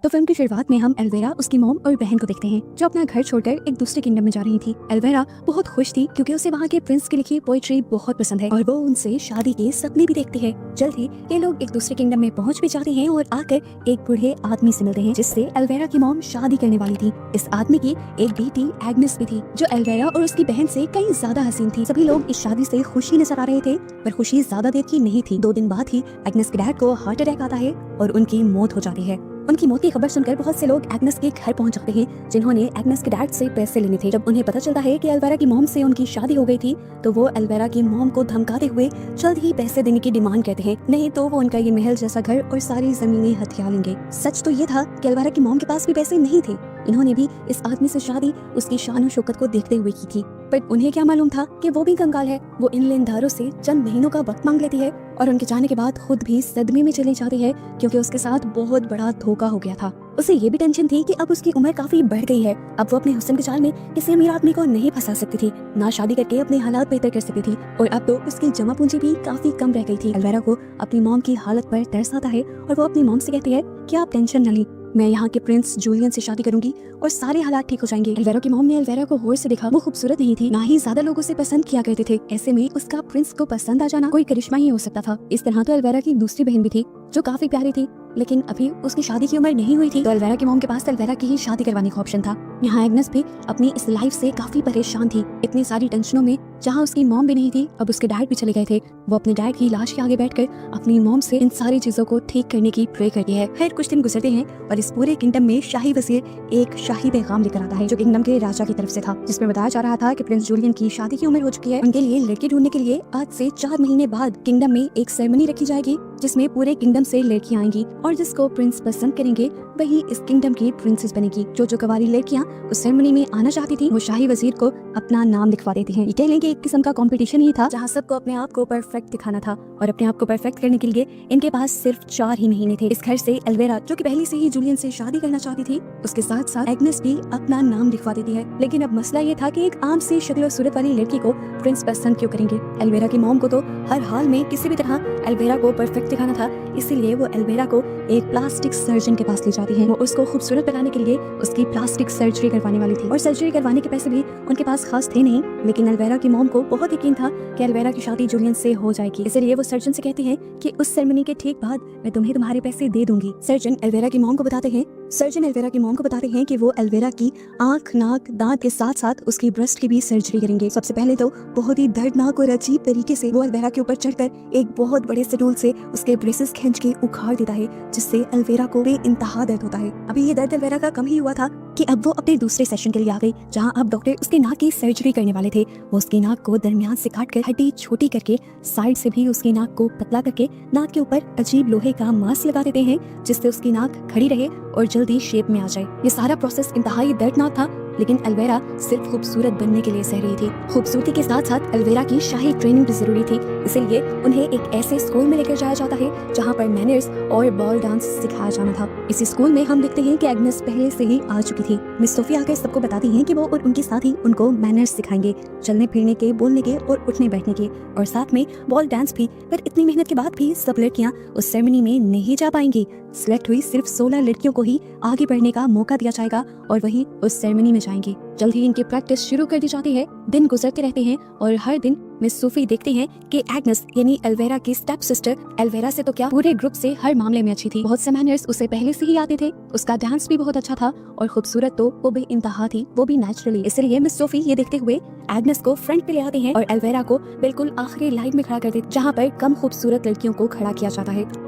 तो फिल्म की शुरुआत में हम एल्वेरा, उसकी मॉम और बहन को देखते हैं जो अपना घर छोड़कर एक दूसरे किंगडम में जा रही थी। एल्वेरा बहुत खुश थी क्योंकि उसे वहाँ के प्रिंस की लिखी पोएट्री बहुत पसंद है और वो उनसे शादी के सपने भी देखती है। जल्द ही ये लोग एक दूसरे किंगडम में पहुँच भी जाते हैं और आकर एक बूढ़े आदमी से मिलते हैं जिससे एल्वेरा की मॉम शादी करने वाली थी। इस आदमी की एक बेटी एग्नेस भी थी जो एल्वेरा और उसकी बहन से कई ज्यादा हसीन थी। सभी लोग इस शादी से खुशी नजर आ रहे थे पर खुशी ज्यादा देर की नहीं थी। 2 दिन बाद ही एग्नेस के डैड को हार्ट अटैक आता है और उनकी मौत हो जाती है। उनकी मौत की खबर सुनकर बहुत से लोग एग्नेस के घर पहुंच जाते हैं जिन्होंने एग्नेस के डैड से पैसे लेने थे। जब उन्हें पता चलता है कि एल्वेरा की मॉम से उनकी शादी हो गई थी तो वो एल्वेरा की मॉम को धमकाते हुए जल्द ही पैसे देने की डिमांड करते हैं, नहीं तो वो उनका ये महल जैसा घर और सारी जमीनें हथिया लेंगे। सच तो ये था कि एल्वेरा की मॉम के पास भी पैसे नहीं थे। इन्होंने भी इस आदमी से शादी उसकी शान और शौकत को देखते हुए की थी, पर उन्हें क्या मालूम था कि वो भी कंगाल है। वो इन लेनदारों से चंद महीनों का वक्त मांग लेती है और उनके जाने के बाद खुद भी सदमे में चली जाती है क्योंकि उसके साथ बहुत बड़ा धोखा हो गया था। उसे ये भी टेंशन थी कि अब उसकी उम्र काफी बढ़ गई है, अब वो अपने हुस्न के जाल में किसी अमीर आदमी को नहीं फंसा सकती थी, ना शादी करके अपने हालात बेहतर कर सकती थी और अब तो उसकी जमा पूंजी भी काफी कम रह गई थी। एल्वेरा को अपनी मॉम की हालत पर तरस आता है और वो अपनी मॉम से कहती है कि आप टेंशन न लें, मैं यहाँ के प्रिंस जूलियन से शादी करूंगी और सारे हालात ठीक हो जाएंगे। एल्वेरा की मॉम ने एल्वेरा को गौर से देखा। वो खूबसूरत नहीं थी, ना ही ज्यादा लोग उसे पसंद किया करते थे। ऐसे में उसका प्रिंस को पसंद आ जाना कोई करिश्मा ही हो सकता था। इस तरह तो एल्वेरा की दूसरी बहन भी थी जो काफी प्यारी थी, लेकिन अभी उसकी शादी की उम्र नहीं हुई थी। तो एल्वेरा की मॉम के पास एल्वेरा की ही शादी करवाने का ऑप्शन था। यहाँ एग्नेस भी अपनी इस लाइफ से काफी परेशान थी। इतनी सारी टेंशनों में जहाँ उसकी मॉम भी नहीं थी, अब उसके डैड भी चले गए थे। वो अपने डैड की लाश के आगे बैठकर अपनी मॉम से इन सारी चीजों को ठीक करने की प्रे करती है। खैर कुछ दिन गुजरते हैं और इस पूरे किंगडम में शाही वजीर एक शाही पैगाम लेकर आता है जो किंगडम के राजा की तरफ से था, जिसमें बताया जा रहा था कि प्रिंस जूलियन की शादी की उम्र हो चुकी है। उनके लिए लड़की ढूंढने के लिए आज से 4 महीने बाद किंगडम में एक सेरेमनी रखी जाएगी जिसमें पूरे किंगडम से लड़कियां आएंगी और जिसको प्रिंस पसंद करेंगे वही इस किंगडम की प्रिंसेस बनेगी। जो कवारी लड़कियां उस सेरेमनी में आना चाहती थी वो शाही वजीर को अपना नाम लिखवा देती हैं। ये कह लें कि एक किस्म का कंपटीशन ही था जहां सबको अपने आप को परफेक्ट दिखाना था और अपने आप को परफेक्ट करने के लिए इनके पास सिर्फ 4 ही महीने थे। इस घर से एल्वेरा जो कि पहले से ही जूलियन से शादी करना चाहती थी, उसके साथ साथ एग्नेस भी अपना नाम लिखवा देती है। लेकिन अब मसला ये था कि एक आम सी शक्ल और सूरत वाली लड़की को प्रिंस पसंद क्यों करेंगे। एल्वेरा की मॉम को तो हर हाल में किसी भी तरह एल्वेरा को परफेक्ट दिखाना था, इसीलिए वो एल्वेरा को एक प्लास्टिक सर्जन के पास ले जाती है। वो उसको खूबसूरत बनाने के लिए उसकी प्लास्टिक सर्जरी करवाने वाली थी और सर्जरी करवाने के पैसे भी उनके पास खास थे नहीं, लेकिन एल्वेरा की मॉम को बहुत यकीन था कि एल्वेरा की शादी जूलियन से हो जाएगी। इसलिए वो सर्जन से कहती है कि उस सेरेमनी के ठीक बाद मैं तुम्हें तुम्हारे पैसे दे दूंगी। सर्जन एल्वेरा की मॉम को बताते हैं कि वो एल्वेरा की आंख, नाक, दांत के साथ साथ उसकी ब्रेस्ट की भी सर्जरी करेंगे। सबसे पहले तो बहुत ही दर्दनाक और अजीब तरीके से वो एल्वेरा के ऊपर चढ़कर एक बहुत बड़े से टूल से उसके ब्रेसेस खींच के उखाड़ देता है, जिससे एल्वेरा को बेइंतहा दर्द होता है। अभी ये दर्द एल्वेरा का कम ही हुआ था कि अब वो अपने दूसरे सेशन के लिए आ गई जहाँ अब डॉक्टर उसके नाक की सर्जरी करने वाले थे। वो उसकी नाक को दरमियान से काट कर हड्डी छोटी करके साइड से भी उसकी नाक को पतला करके नाक के ऊपर अजीब लोहे का मास्क लगा देते हैं जिससे उसकी नाक खड़ी रहे और जल्दी शेप में आ जाए। ये सारा प्रोसेस इंतहाई दर्दनाक था, लेकिन एल्वेरा सिर्फ खूबसूरत बनने के लिए सह रही थी। खूबसूरती के साथ साथ एल्वेरा की शाही ट्रेनिंग भी जरूरी थी, इसीलिए उन्हें एक ऐसे स्कूल में लेकर जाया जाता है जहाँ पर मैनर्स और बॉल डांस सिखाया जाना था। इसी स्कूल में हम देखते हैं कि एग्नेस पहले से ही आ चुकी थी। मिस सोफी आकर सबको बताती हैं कि वो और उनके साथी उनको मैनर्स सिखाएंगे, चलने फिरने के, बोलने के और उठने बैठने के, और साथ में बॉल डांस भी। पर इतनी मेहनत के बाद भी सब लड़कियां उस सेरेमनी में नहीं जा पाएंगी। सिलेक्ट हुई सिर्फ 16 लड़कियों को ही आगे बढ़ने का मौका दिया जाएगा और वही उस सेरेमनी में जाएंगी। जल्द ही इनकी प्रैक्टिस शुरू कर दी जाती है। दिन गुजरते रहते हैं और हर दिन मिस सोफी देखते हैं कि एग्नेस यानी एल्वेरा की स्टेप सिस्टर एल्वेरा से तो क्या पूरे ग्रुप से हर मामले में अच्छी थी। बहुत से मैनर्स उसे पहले से ही आते थे, उसका डांस भी बहुत अच्छा था और खूबसूरत तो वो भी इंतहा थी, वो भी नेचुरली। इसलिए मिस सोफी ये देखते हुए एग्नेस को फ्रंट पे ले आते हैं और एल्वेरा को बिल्कुल आखिरी लाइन में खड़ा कर देते, जहाँ पर कम खूबसूरत लड़कियों को खड़ा किया जाता है।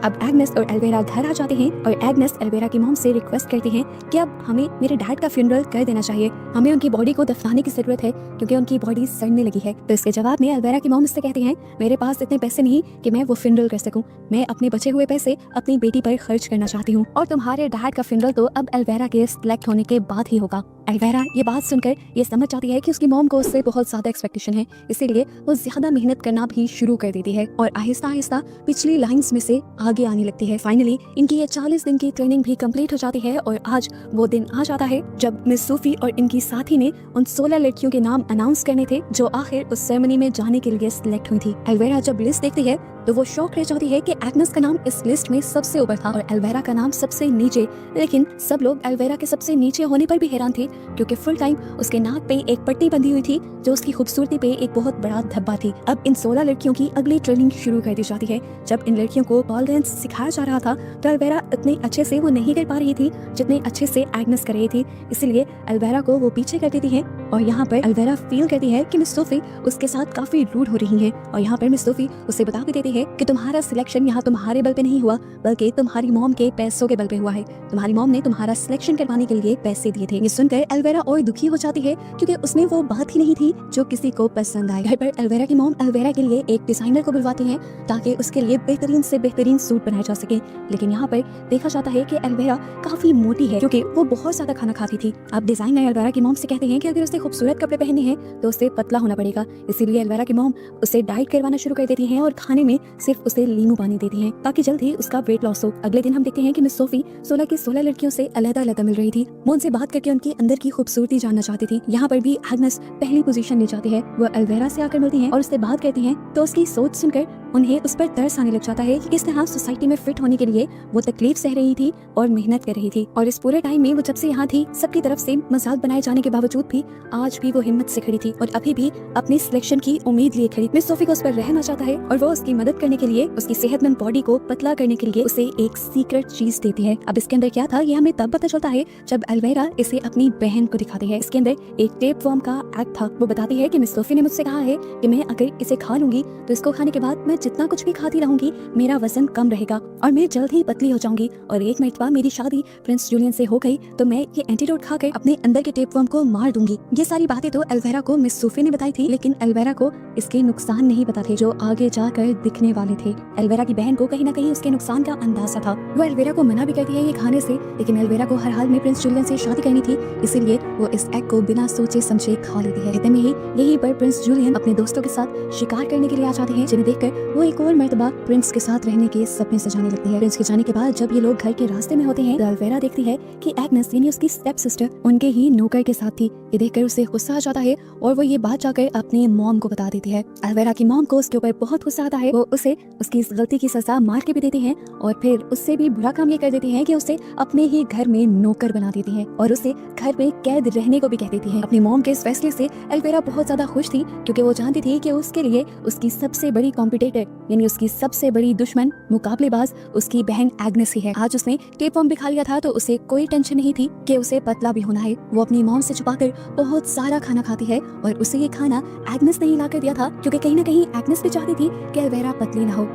अब एग्नेस और एल्वेरा घर आ जाते हैं और एग्नेस एल्वेरा की मॉम से रिक्वेस्ट करती हैं कि अब हमें मेरे डैड का फ्यूनरल कर देना चाहिए, हमें उनकी बॉडी को दफनाने की जरूरत है क्योंकि उनकी बॉडी सड़ने लगी है। तो इसके जवाब में एल्वेरा की मॉम इससे कहती हैं, मेरे पास इतने पैसे नहीं कि मैं वो फ्यूनरल कर सकूं, मैं अपने बचे हुए पैसे अपनी बेटी पर खर्च करना चाहती हूँ और तुम्हारे डैड का फ्यूनरल तो अब एल्वेरा के सिलेक्ट होने के बाद ही होगा। एल्वेरा ये बात सुनकर ये समझ जाती है कि उसकी मॉम को उससे बहुत ज्यादा एक्सपेक्टेशन है, इसीलिए वो ज्यादा मेहनत करना भी शुरू कर देती है और आहिस्ता आहिस्ता पिछली लाइंस में से आगे आने लगती है। फाइनली इनकी ये 40 दिन की ट्रेनिंग भी कंप्लीट हो जाती है और आज वो दिन आ जाता है जब मिस सोफी और इनकी साथी ने उन 16 लड़कियों के नाम अनाउंस करने थे जो आखिर उस सेरेमनी में जाने के लिए सिलेक्ट हुई थी। एल्वेरा जब लिस्ट देखती है तो वो शॉक रह जाती है कि एग्नेस का नाम इस लिस्ट में सबसे ऊपर था और एल्वेरा का नाम सबसे नीचे। लेकिन सब लोग एल्वेरा के सबसे नीचे होने पर भी हैरान थे, क्योंकि फुल टाइम उसके नाक पे एक पट्टी बंधी हुई थी जो उसकी खूबसूरती पे एक बहुत बड़ा धब्बा थी। अब इन 16 लड़कियों की अगली ट्रेनिंग शुरू कर दी जाती है। जब इन लड़कियों को बॉल डांस सिखाया जा रहा था तो एल्वेरा इतने अच्छे से वो नहीं कर पा रही थी जितने अच्छे से एग्नेस कर रही थी, इसलिए एल्वेरा को वो पीछे कर देती है। और यहाँ पर एल्वेरा फील करती है कि मिस सोफी उसके साथ काफी रूड हो रही है। और यहाँ पर मिस सोफी उसे बता भी देती है कि तुम्हारा सिलेक्शन यहाँ तुम्हारे बल पे नहीं हुआ, बल्कि तुम्हारी मॉम के पैसों के बल पे हुआ है। तुम्हारी मॉम ने तुम्हारा सिलेक्शन करवाने के लिए पैसे दिए थे। ये सुनकर एल्वेरा और दुखी हो जाती है, क्योंकि उसमें वो बात ही नहीं थी जो किसी को पसंद आए। घर पर एल्वेरा की मॉम एल्वेरा के लिए एक डिजाइनर को बुलवाती है ताकि उसके लिए बेहतरीन से बेहतरीन सूट बनाया जा सके। लेकिन यहाँ पर देखा जाता है कि एल्वेरा काफी मोटी है, क्योंकि वो बहुत ज्यादा खाना खाती थी। अब डिजाइनर एल्वेरा की मॉम से कहते हैं कि अगर उसे खूबसूरत कपड़े पहनने हैं तो उसे पतला होना पड़ेगा। इसीलिए एल्वेरा की मॉम उसे डाइट करवाना शुरू कर देती है और खाने में सिर्फ उसे नींबू पानी देती है ताकि जल्द ही उसका वेट लॉस हो। अगले दिन हम देखते हैं कि मिस सोफी 16 की 16 लड़कियों से अलग-अलग मिल रही थी। वो उनसे बात करके उनकी अंदर की खूबसूरती जानना चाहती थी। यहाँ पर भी एग्नेस पहली पोजीशन ले जाती है। वो एल्वेरा से आकर मिलती है और उससे बात करती है, तो उसकी सोच सुनकर उन्हें उस पर तरस आने लग जाता है कि किस तरह सोसाइटी में फिट होने के लिए वो तकलीफ सह रही थी और मेहनत कर रही थी। और इस पूरे टाइम में वो जब से यहाँ थी, सबकी तरफ से मजाक बनाए जाने के बावजूद भी आज भी वो हिम्मत से खड़ी थी और अभी भी अपने सिलेक्शन की उम्मीद लिए खड़ी। मिस सोफी को उस पर रहना चाहता है और वो उसकी मदद करने के लिए, उसकी सेहतमंद बॉडी को पतला करने के लिए उसे एक सीक्रेट चीज देती है। अब इसके अंदर क्या था ये हमें तब पता चलता है जब एल्वेरा इसे अपनी बहन को दिखाती है। इसके अंदर एक टेप वर्म का एग था। वो बताती है कि मिस सोफी ने मुझसे कहा है कि मैं अगर इसे खा लूंगी तो इसको खाने के बाद मैं जितना कुछ भी खाती रहूंगी मेरा वजन कम रहेगा और मैं जल्द ही पतली हो जाऊंगी, और एक मरतबा मेरी शादी प्रिंस जूलियन से हो गई तो मैं ये एंटीडोट खाकर अपने अंदर के टेपवर्म को मार दूंगी। ये सारी बातें तो एल्वेरा को मिस सोफी ने बताई थी, लेकिन एल्वेरा को इसके नुकसान नहीं पता थे जो आगे जाकर दिखने वाले थे। एल्वेरा की बहन को कहीं ना कहीं उसके नुकसान का अंदाजा था। वो एल्वेरा को मना भी करती है ये खाने से, लेकिन एल्वेरा को हर हाल में प्रिंस जूलियन से शादी करनी थी, इसीलिए वो इस एग को बिना सोचे समझे खा लेती है। इतने में ही यहीं पर प्रिंस जूलियन अपने दोस्तों के साथ शिकार करने के लिए आ जाते हैं, जिन्हें देखकर वो एक और मर्तबा प्रिंस के साथ रहने के सपने सजाने लगती है। प्रिंस के जाने के बाद जब ये लोग घर के रास्ते में होते हैं तो एल्वेरा देखती है कि एग्नेस यानी उसकी स्टेप सिस्टर उनके ही नौकर के साथ थी। ये देखकर उसे गुस्सा आ जाता है और वो ये बात जाकर अपने मॉम को बता देती है। एल्वेरा की मॉम को उसके ऊपर बहुत गुस्सा आता है। वो उसे उसकी इस गलती की सजा मार के भी देती है और फिर उससे भी बुरा काम ये कर देती है कि उसे अपने ही घर में नौकर बना देती है और उसे घर में कैद रहने को भी कह देती है। अपनी मॉम के इस फैसले से एल्वेरा बहुत ज्यादा खुश थी, क्योंकि वो जानती थी कि उसके लिए उसकी सबसे बड़ी कॉम्पिटिटर यानी उसकी सबसे बड़ी दुश्मन मुकाबलेबाज उसकी बहन एग्नेस ही है। आज उसने टेपवर्म भी खा लिया था तो उसे कोई टेंशन नहीं थी कि उसे पतला भी होना है। वो अपनी मॉम से छुपाकर बहुत सारा खाना खाती है और उसे ये खाना एग्नेस ने ही लाकर दिया था, क्योंकि कहीं ना कहीं एग्नेस भी चाहती थी कि एल्वेरा पतली ना हो।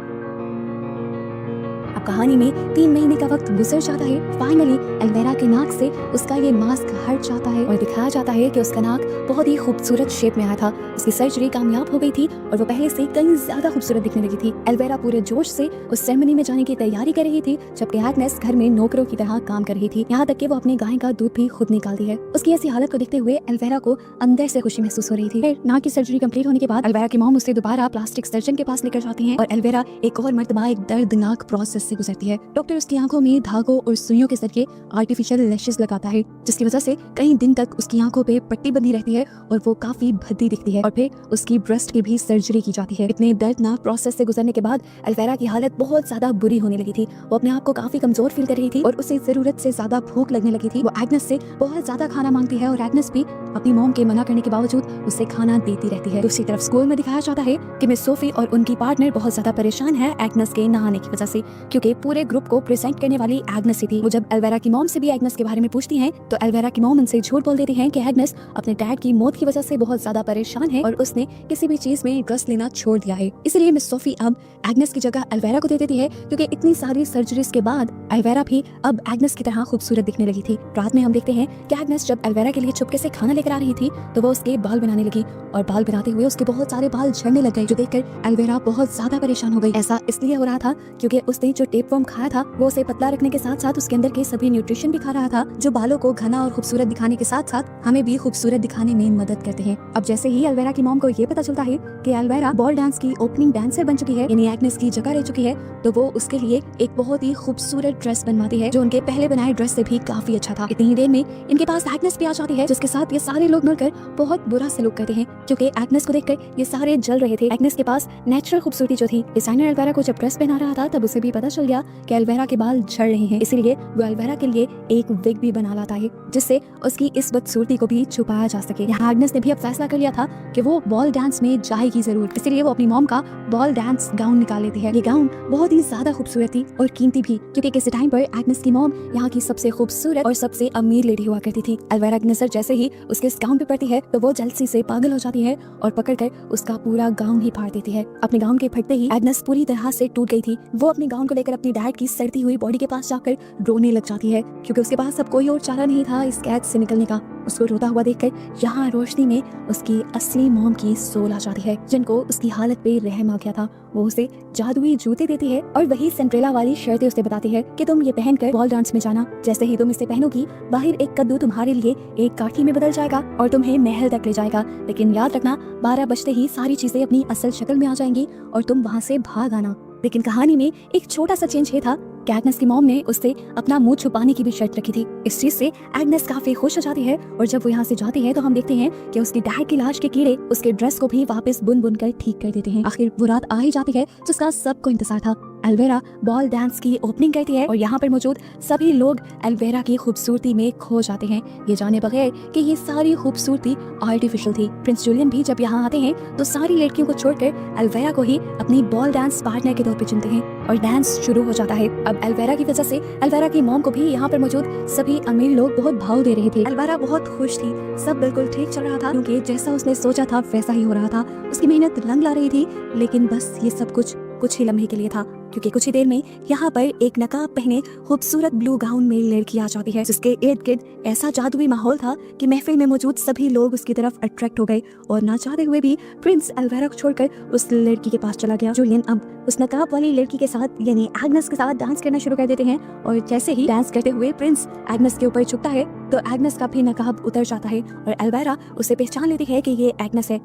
अब कहानी में 3 महीने का वक्त गुजर जाता है। फाइनली एल्वेरा के नाक से उसका ये मास्क हट जाता है और दिखाया जाता है कि उसका नाक बहुत ही खूबसूरत शेप में आया था। उसकी सर्जरी कामयाब हो गई थी और वो पहले से कहीं ज्यादा खूबसूरत दिखने लगी थी। एल्वेरा पूरे जोश से उस सेरेमनी में जाने की तैयारी कर रही थी, जबकि एग्नेस घर में नौकरों की तरह काम कर रही थी। यहाँ तक कि वो अपनी गाय का दूध भी खुद निकालती है। उसकी ऐसी हालत को देखते हुए एल्वेरा को अंदर से खुशी महसूस हो रही थी। फिर नाक की सर्जरी कंप्लीट होने के बाद एल्वेरा की मॉम उसे दोबारा प्लास्टिक सर्जन के पास लेकर जाती है और एल्वेरा एक और मर्तबा एक दर्दनाक प्रोसेस से गुजरती है। डॉक्टर उसकी आंखों में धागों और सुइयों के जरिए आर्टिफिशियल लैशेस लगाता है, जिसकी वजह से कई दिन तक उसकी आंखों पे पट्टी बंधी रहती है और वो काफी भद्दी दिखती है। और फिर उसकी ब्रेस्ट की भी सर्जरी की जाती है। इतने दर्दनाक प्रोसेस से गुजरने के बाद एल्वेरा की हालत बहुत ज्यादा बुरी होने लगी थी। वो अपने आप को काफी कमजोर फील कर रही थी और उसे जरूरत से ज्यादा भूख लगने लगी थी। वो एग्नेस से बहुत ज्यादा खाना मांगती है और एग्नेस भी अपनी मॉम के मना करने के बावजूद उसे खाना देती रहती है। दूसरी तरफ स्कूल में दिखाया जाता है कि मिस सोफी और उनकी पार्टनर बहुत ज्यादा परेशान है एग्नेस के ना आने की वजह से, क्योंकि पूरे ग्रुप को प्रेजेंट करने वाली एग्नेस ही थी। वो जब एल्वेरा की मॉम से भी एग्नेस के बारे में पूछती हैं तो एल्वेरा की मॉम उनसे झूठ बोल देती हैं कि एग्नेस अपने डैड की मौत की वजह से बहुत ज्यादा परेशान है और उसने किसी भी चीज में इंटरेस्ट लेना छोड़ दिया है। इसलिए मिस सोफी अब एग्नेस की जगह एल्वेरा को दे देती है, क्योंकि इतनी सारी सर्जरीज के बाद एल्वेरा भी अब एग्नेस की तरह खूबसूरत दिखने लगी थी। रात में हम देखते हैं कि एग्नेस जब एल्वेरा के लिए चुपके से खाना लेकर आ रही थी तो वो उसके बाल बनाने लगी और बाल बनाते हुए उसके बहुत सारे बाल झड़ने लग गए, जो देखकर एल्वेरा बहुत ज्यादा परेशान हो गई। ऐसा इसलिए हो रहा था क्योंकि उसने जो टेपवर्म खाया था वो उसे पतला रखने के साथ साथ उसके अंदर के सभी न्यूट्रिशन भी खा रहा था, जो बालों को घना और खूबसूरत दिखाने के साथ साथ हमें भी खूबसूरत दिखाने में मदद करते हैं। अब जैसे ही एल्वेरा की मॉम को ये पता चलता है कि एल्वेरा बॉल डांस की ओपनिंग डांसर बन चुकी है, यानी एग्नेस की जगह रह चुकी है, तो वो उसके लिए एक बहुत ही खूबसूरत ड्रेस बनवाती है, जो उनके पहले बनाए ड्रेस से भी काफी अच्छा था। इतनी ही देर में इनके पास एग्नेस भी आ जाती है, जिसके साथ ये सारे लोग मिलकर बहुत बुरा सलूक करते हैं क्योंकि एग्नेस को देखकर ये सारे जल रहे थे। एग्नेस के पास नेचुरल खूबसूरती जो थी, डिजाइनर एल्वेरा को जब ड्रेस पहना रहा था तब उसे भी पता चल गया कि एल्वेरा के बाल झड़ रहे हैं, इसीलिए वो एल्वेरा के लिए एक विग भी बना लाता है जिससे उसकी इस बदसूरती को भी छुपाया जा सके। यहाँ एग्नेस ने भी अब फैसला कर लिया था कि वो बॉल डांस में जाएगी जरूर, इसीलिए वो अपनी मॉम का बॉल डांस गाउन निकाल लेती है। ये गाउन बहुत ही ज्यादा खूबसूरत थी और कीमती भी, क्योंकि किसी टाइम पर एग्नेस की मॉम यहाँ की सबसे खूबसूरत और सबसे अमीर लेडी हुआ करती थी। एल्वेरा की नजर जैसे ही उसके इस गाउन पे पड़ती है तो वो जलसी से पागल हो जाती है और पकड़कर उसका पूरा गाउन ही फाड़ देती है। अपने गाउन के फटते ही एग्नेस पूरी तरह से टूट गई थी। वो अपने गाउन को लेकर अपनी डैड की सड़ती हुई बॉडी के पास जाकर रोने लग जाती है क्योंकि उसके पास अब कोई और चारा नहीं था इस कैद से निकलने का। उसको रोता हुआ देखकर यहाँ रोशनी में उसकी असली मॉम की सोल आ जाती है, जिनको उसकी हालत पे रहम आ गया था। वो उसे जादुई जूते देती है और वही सिंड्रेला वाली शर्तें उसे बताती है कि तुम ये पहनकर बॉल डांस में जाना। जैसे ही तुम इसे पहनोगी, बाहर एक कद्दू तुम्हारे लिए एक काठी में बदल जाएगा और तुम्हें महल तक ले जाएगा। लेकिन याद रखना, 12 बजते ही सारी चीजें अपनी असल शक्ल में आ जाएंगी और तुम वहाँ से भाग आना। लेकिन कहानी में एक छोटा सा चेंज ये था कि एग्नेस की मॉम ने उससे अपना मुंह छुपाने की भी शर्त रखी थी। इस चीज से एग्नेस काफी खुश हो जाती है और जब वो यहाँ से जाती है तो हम देखते हैं कि उसकी डैड की लाश के कीड़े उसके ड्रेस को भी वापस बुन बुन कर ठीक कर देते हैं। आखिर वो रात आ ही जाती है जिसका सबको इंतजार था। एल्वेरा बॉल डांस की ओपनिंग करती है और यहाँ पर मौजूद सभी लोग एल्वेरा की खूबसूरती में खो जाते हैं, ये जाने बगैर कि ये सारी खूबसूरती आर्टिफिशियल थी। प्रिंस जूलियन भी जब यहाँ आते हैं तो सारी लड़कियों को छोड़कर एल्वेरा को ही अपनी बॉल डांस पार्टनर के तौर पे चुनते हैं और डांस शुरू हो जाता है। अब एल्वेरा की वजह से एल्वेरा की मॉम को भी यहाँ पर मौजूद सभी अमीर लोग बहुत भाव दे रहे थे। एल्वेरा बहुत खुश थी, सब बिल्कुल ठीक चल रहा था क्योंकि जैसा उसने सोचा था वैसा ही हो रहा था। उसकी मेहनत रंग ला रही थी, लेकिन बस ये सब कुछ ही लम्हे के लिए था क्योंकि कुछ ही देर में यहाँ पर एक नकाब पहने खूबसूरत ब्लू गाउन में लड़की आ जाती है जिसके इर्द गिर्द ऐसा जादुई माहौल था कि महफिल में मौजूद सभी लोग उसकी तरफ अट्रैक्ट हो गए और ना चाहते हुए भी प्रिंस एल्वेरा को छोड़कर उस लड़की के पास चला गया। जूलियन अब उस नकाब वाली लड़की के साथ यानी एग्नेस के साथ डांस करना शुरू कर देते हैं और जैसे ही डांस करते हुए प्रिंस एग्नेस के ऊपर झुकता है तो एग्नेस का भी नकाब उतर जाता है और एल्वेरा उसे पहचान लेती है कि ये एग्नेस है।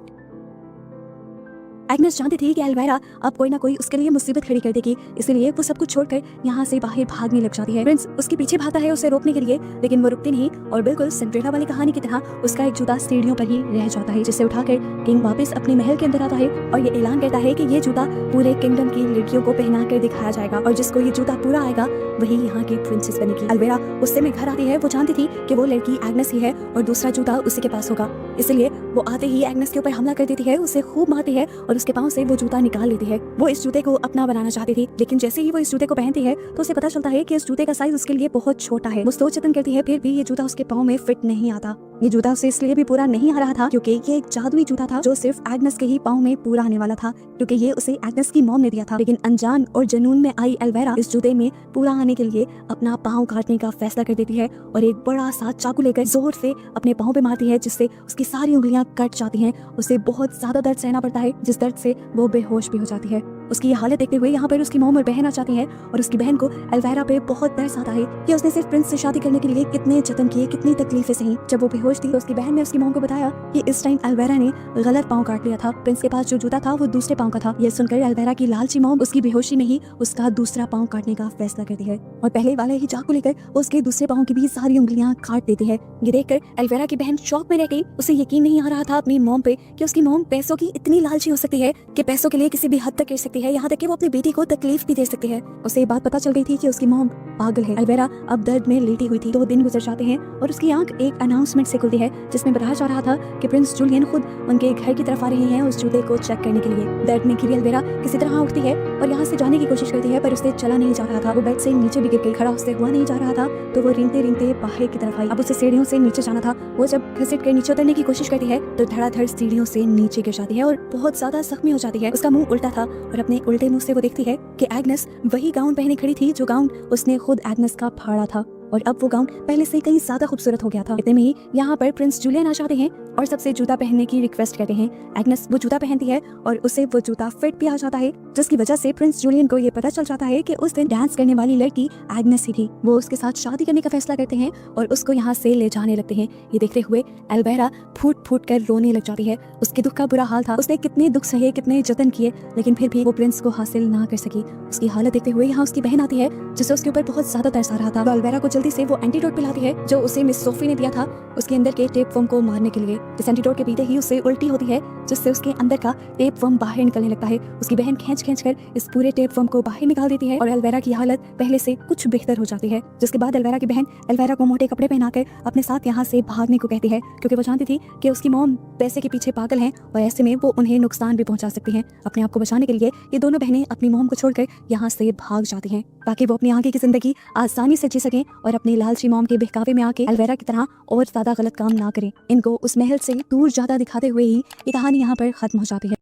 एग्नेस जानती थी कि एल्वेरा अब कोई ना कोई उसके लिए मुसीबत खड़ी कर देगी, इसलिए वो सब कुछ छोड़कर यहाँ से बाहर भागने लग जाती है। प्रिंस उसके पीछे भागता है उसे रोकने के लिए, लेकिन वो रुकती नहीं और बिल्कुल सिंड्रेला वाली कहानी की तरह उसका एक जूता सीढ़ियों पर ही रह जाता है, जिसे उठाकर किंग वापस अपने महल के अंदर आता है और ये ऐलान करता है कि ये जूता पूरे किंगडम की लड़कियों को पहना कर दिखाया जाएगा और जिसको ये जूता पूरा आएगा वही यहाँ की प्रिंसेस बनेगी। एल्वेरा उससे में घर आती है। वो जानती थी कि वो लड़की एग्नेस ही है और दूसरा जूता उसी के पास होगा, इसलिए वो आते ही एग्नेस के ऊपर हमला कर देती है, उसे खूब मारती है और उसके पाँव से वो जूता निकाल लेती है। वो इस जूते को अपना बनाना चाहती थी, लेकिन जैसे ही वो इस जूते को पहनती है तो उसे पता चलता है कि इस जूते का साइज उसके लिए बहुत छोटा है। वो सोच जतन करती है, फिर भी ये जूता उसके पाँव में फिट नहीं आता। ये जूता उसे इसलिए भी पूरा नहीं आ रहा था क्योंकि ये एक जादुई जूता था जो सिर्फ एग्नेस के ही पाँव में पूरा आने वाला था, क्योंकि ये उसे एग्नेस की मॉम ने दिया था। लेकिन अनजान और जुनून में आई एल्वेरा इस जूते में पूरा आने के लिए अपना पाँव काटने का फैसला कर देती है और एक बड़ा सा चाकू लेकर जोर से अपने पाँव पे मारती है, जिससे उसकी सारी उंगलियां कट जाती हैं। उसे बहुत ज्यादा दर्द सहना पड़ता है, जिस दर्द से वो बेहोश भी हो जाती है। उसकी ये हालत देखते हुए यहाँ पर उसकी मॉम और बहन आ जाती है और उसकी बहन को एल्वेरा पे बहुत तरस आता है कि उसने सिर्फ प्रिंस से शादी करने के लिए कितने जतन किए, कितनी तकलीफें सही। जब वो बेहोश थी तो उसकी बहन ने उसकी मॉम को बताया कि इस टाइम एल्वेरा ने गलत पाँव काट लिया था, प्रिंस के पास जो जूता था वो दूसरे पाँव का था। यह सुनकर एल्वेरा की लालची मॉम उसकी बेहोशी में ही उसका दूसरा पाँव काटने का फैसला करती है और पहले वाले ही चाकू लेकर उसके दूसरे पाँव की भी सारी उंगलियां काट देती है। ये देखकर एल्वेरा की बहन शॉक में रह गई। उसे यकीन नहीं आ रहा था अपनी मॉम पे कि उसकी मॉम पैसों की इतनी लालची हो सकती है कि पैसों के लिए किसी भी हद तक कर सकती है, यहाँ तक कि वो अपनी बेटी को तकलीफ भी दे सकती है। उसे ये बात पता चल गई थी कि उसकी मॉम पागल है। एल्वेरा अब दर्द में लेटी हुई थी। 2 दिन गुजर जाते हैं और उसकी आंख एक अनाउंसमेंट से खुलती है जिसमें बताया जा रहा था कि प्रिंस जूलियन खुद उनके घर की तरफ आ रहे हैं उस जूते को चेक करने के लिए। दर्द में घिरी एल्वेरा किसी तरह उठती है और यहाँ से जाने की कोशिश करती है, पर उससे चला नहीं जा रहा था। वो बेड से नीचे भी गिर गई, खड़ा उससे हुआ नहीं जा रहा था, तो वो रेंगते रेंगते बाहर की तरफ आई। अब उसे सीढ़ियों से नीचे जाना था। वो जब घसीट कर नीचे उतरने की कोशिश करती है तो धड़ाधड़ सीढ़ियों से नीचे गिर जाती है और बहुत ज्यादा जख्मी हो जाती है। उसका मुंह उल्टा था और अपने उल्टे मुंह से वो देखती है कि एग्नेस वही गाउन पहने खड़ी थी जो गाउन उसने खुद एग्नेस का फाड़ा था और अब वो गाउन पहले से कहीं ज्यादा खूबसूरत हो गया था। इतने में ही यहाँ पर प्रिंस जूलियन आ जाते हैं और सबसे जूता पहनने की रिक्वेस्ट करते हैं। एग्नेस वो जूता पहनती है और उसे वो जूता फिट भी आ जाता है, जिसकी वजह से प्रिंस जूलियन को ये पता चल जाता है कि उस दिन डांस करने वाली लड़की एग्नेस ही थी। वो उसके साथ शादी करने का फैसला करते हैं और उसको यहाँ से ले जाने लगते हैं। ये देखते हुए एल्वेरा फूट फूट कर रोने लग जाती है। उसके दुख का बुरा हाल था, उसने कितने दुख सहे, कितने जतन किए, लेकिन फिर भी वो प्रिंस को हासिल ना कर सकी। उसकी हालत देखते हुए यहाँ उसकी बहन आती है जिसे उसके ऊपर बहुत ज्यादा तरस आ रहा था। वो एल्वेरा को जल्दी से वो एंटीडोट पिलाती है जो उसे मिस सोफी ने दिया था उसके अंदर के टेप वर्म को मारने के लिए। इस एंटीडोट के पीते ही उससे उल्टी होती है जिससे उसके अंदर का टेप वर्म बाहर निकलने लगता है। उसकी बहन खींच कर इस पूरे टेप वर्म को बाहर निकाल देती है और एल्वेरा की हालत पहले से कुछ बेहतर हो जाती है। जिसके बाद एल्वेरा की बहन एल्वेरा को मोटे कपड़े पहनाकर अपने साथ यहाँ से भागने को कहती है क्योंकि वो जानती थी कि उसकी मॉम पैसे के पीछे पागल हैं और ऐसे में वो उन्हें नुकसान भी पहुंचा सकती हैं। अपने आप को बचाने के लिए ये दोनों बहनें अपनी मॉम को छोड़कर यहाँ से भाग जाती हैं ताकि वो अपनी आगे की जिंदगी आसानी से जी सकें और अपनी लालची मॉम के बहकावे में आके एल्वेरा की तरह और ज्यादा गलत काम ना करें। इनको उस महल से दूर ज्यादा दिखाते हुए ही ये कहानी यहाँ पर खत्म हो जाती है।